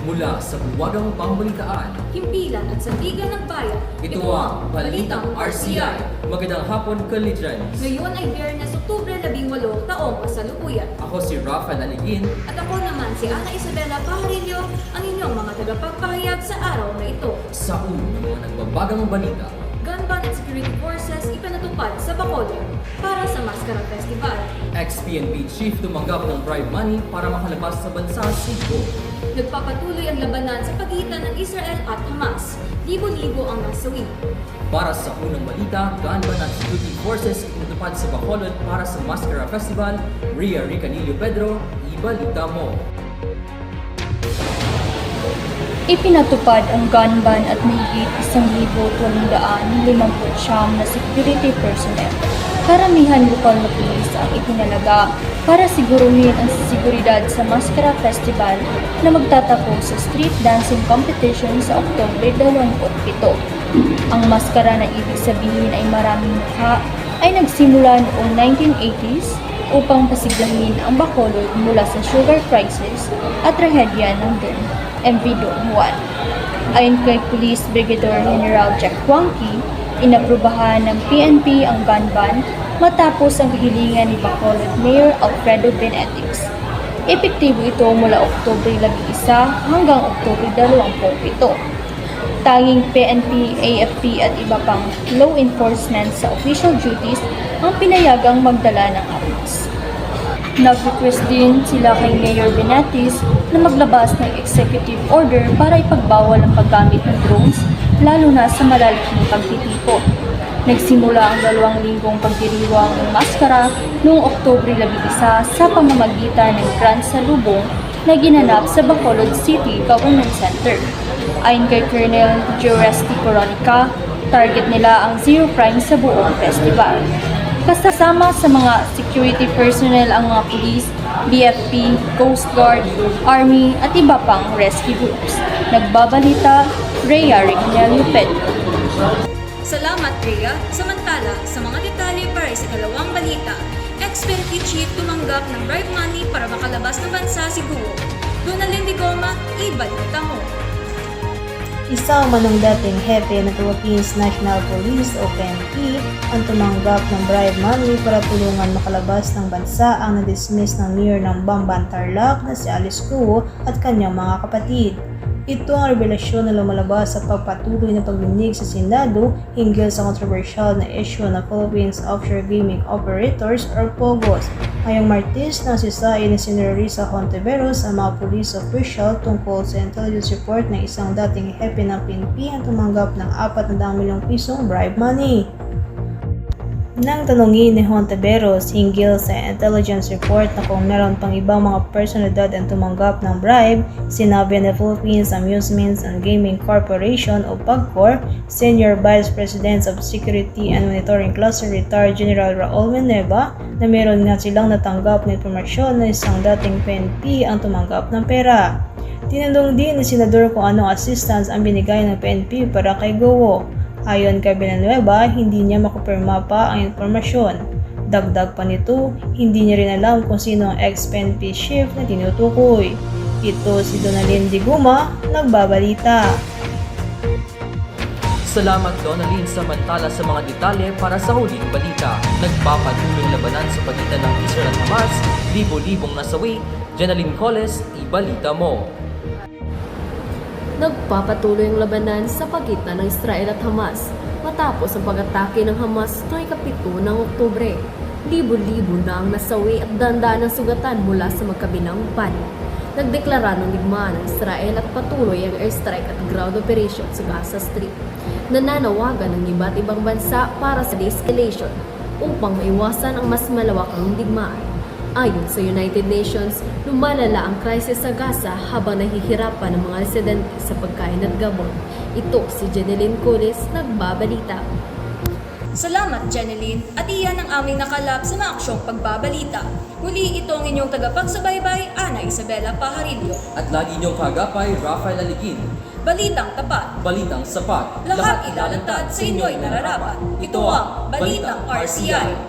Mula sa buwagang pambalitaan, himpilan at sandigan ng bayan. ito ang Balitang RCI. Magandang hapon, Kalitrans. Ngayon ay Biyernes, Oktubre 18, taong kasalukuyan. Ako si Rafael Aligin. At ako naman si Ana Isabela Pajarillo, ang inyong mga tagapagpahayag sa araw na ito. Sa unang mga nagbabagang balita, Gun ban at security forces ipinatupad sa Bacolod para sa Mascara Festival. ex-PNP chief tumanggap ng bribe money para makalabas sa bansa Cebu. Nagpapatuloy ang labanan sa pagitan ng Israel at Hamas. Libo-libo ang nasawi. Para sa unang balita, gun ban at security forces ipinatupad sa Bacolod para sa Mascara Festival. Ria Ricanillo Pedro, ibalita mo. Ipinatupad ang gun ban at mahigit 1,859 na security personnel. Karamihan lokal na pulis ang itinalaga para siguruhin ang seguridad sa Mascara Festival na magtatapos sa street dancing competition sa Oktubre 27. Ang maskara na ibig sabihin ay maraming mukha ay nagsimula noong 1980s upang pasiglahin ang Bacolod mula sa sugar crisis at trahedya ng MV Don Juan. Ayon kay Police Brigadier General Jack Wangki, inaprubahan ng PNP ang gun ban matapos ang kahilingan ni Bacolod Mayor Alfredo Benitez. Epektibo ito mula Oktubre 11 hanggang Oktubre 27. Tanging PNP, AFP at iba pang law enforcement sa official duties ang pinayagang magdala ng armas. Nag-request din sila kay Mayor Benitez na maglabas ng executive order para ipagbawal ang paggamit ng drones, lalo na sa malalaking pagtitipon. Nagsimula ang 2 linggong pagdiriwang ng maskara noong Oktubre 11 sa pamamagitan ng Grand Salubong na ginanap sa Bacolod City Government Center. Ayon kay Colonel Joresty Coronica, target nila ang zero crime sa buong festival. Kasama sa mga security personnel ang mga pulis, BFP, Coast Guard, Army at iba pang rescue groups. Nagbabalita, Rhea Ricanillo Pedro. Salamat, Rhea. Samantala, sa mga detalye para sa kalawang balita, ex-PNP chief tumanggap ng bribe money para makalabas ng bansa Cebu. Donalyn Digoma, ibalita mo. Isang manong dating hepe ng Philippines National Police o PNP ang tumanggap ng bribe money para tulungan makalabas ng bansa ang na-dismiss ng mayor ng Bamban Tarlac na si Alice Guo at kanyang mga kapatid. Ito ang revelasyon na lumalabas sa pagpatuloy na pagdinig sa Senado hinggil sa kontrobersyal na issue ng Philippines Offshore Gaming Operators or POGOS. Ngayong Martes, nasisain ni Senator Risa Hontiveros ang mga police official tungkol sa intelligence report na isang dating hepe ng PNP ang tumanggap ng 400 milyong pisong bribe money. Nang tanungin ni Hontiveros hinggil sa intelligence report na kung meron pang ibang mga personalidad ang tumanggap ng bribe, sinabi ng Philippines Amusements and Gaming Corporation o PAGCOR, Senior Vice President of Security and Monitoring Cluster Retired General Raul Meneva na meron nga silang natanggap na informasyon na isang dating PNP ang tumanggap ng pera. Tinanong din ni Senador kung anong assistance ang binigay ng PNP para kay Guo. Ayon kay Villanueva, hindi niya makupirma pa ang impormasyon. Dagdag pa nito, hindi niya rin alam kung sino ang ex-PNP chief na tinutukoy. Ito si Donalyn Digoma, nagbabalita. Salamat, Donalyn. Samantala sa mga detalye para sa huling balita, nagpapatuloy labanan sa pagitan ng Israel at Hamas, libo-libong nasawi. Jenaline Coles, ibalita mo. Nagpapatuloy ang labanan sa pagitan ng Israel at Hamas matapos ang pag-atake ng Hamas noong ika-7 ng Oktubre. Libo-libo na ang nasawi at danda ng sugatan mula sa magkabilang panig. Nagdeklara ng digmaan ng Israel at patuloy ang airstrike at ground operation sa Gaza Strip. Nananawagan ng iba't ibang bansa para sa de-escalation upang maiwasan ang mas malawakang digmaan. Ayon sa United Nations, lumalala ang krisis sa Gaza habang nahihirapan ang mga residente sa pagkain at gamot. Ito si Jeneline Coles, nagbabalita. Salamat, Jeneline, at iyan ang aming nakalap sa mga aksyong pagbabalita. Muli ito ang inyong tagapagsubaybay, Ana Isabela Pajarillo. At lagi niyong kagapay, Rafael Aligin. Balitang tapat. Balitang sapat. Lahat ilalantad sa inyo'y nararapat. Ito ang Balitang RCI.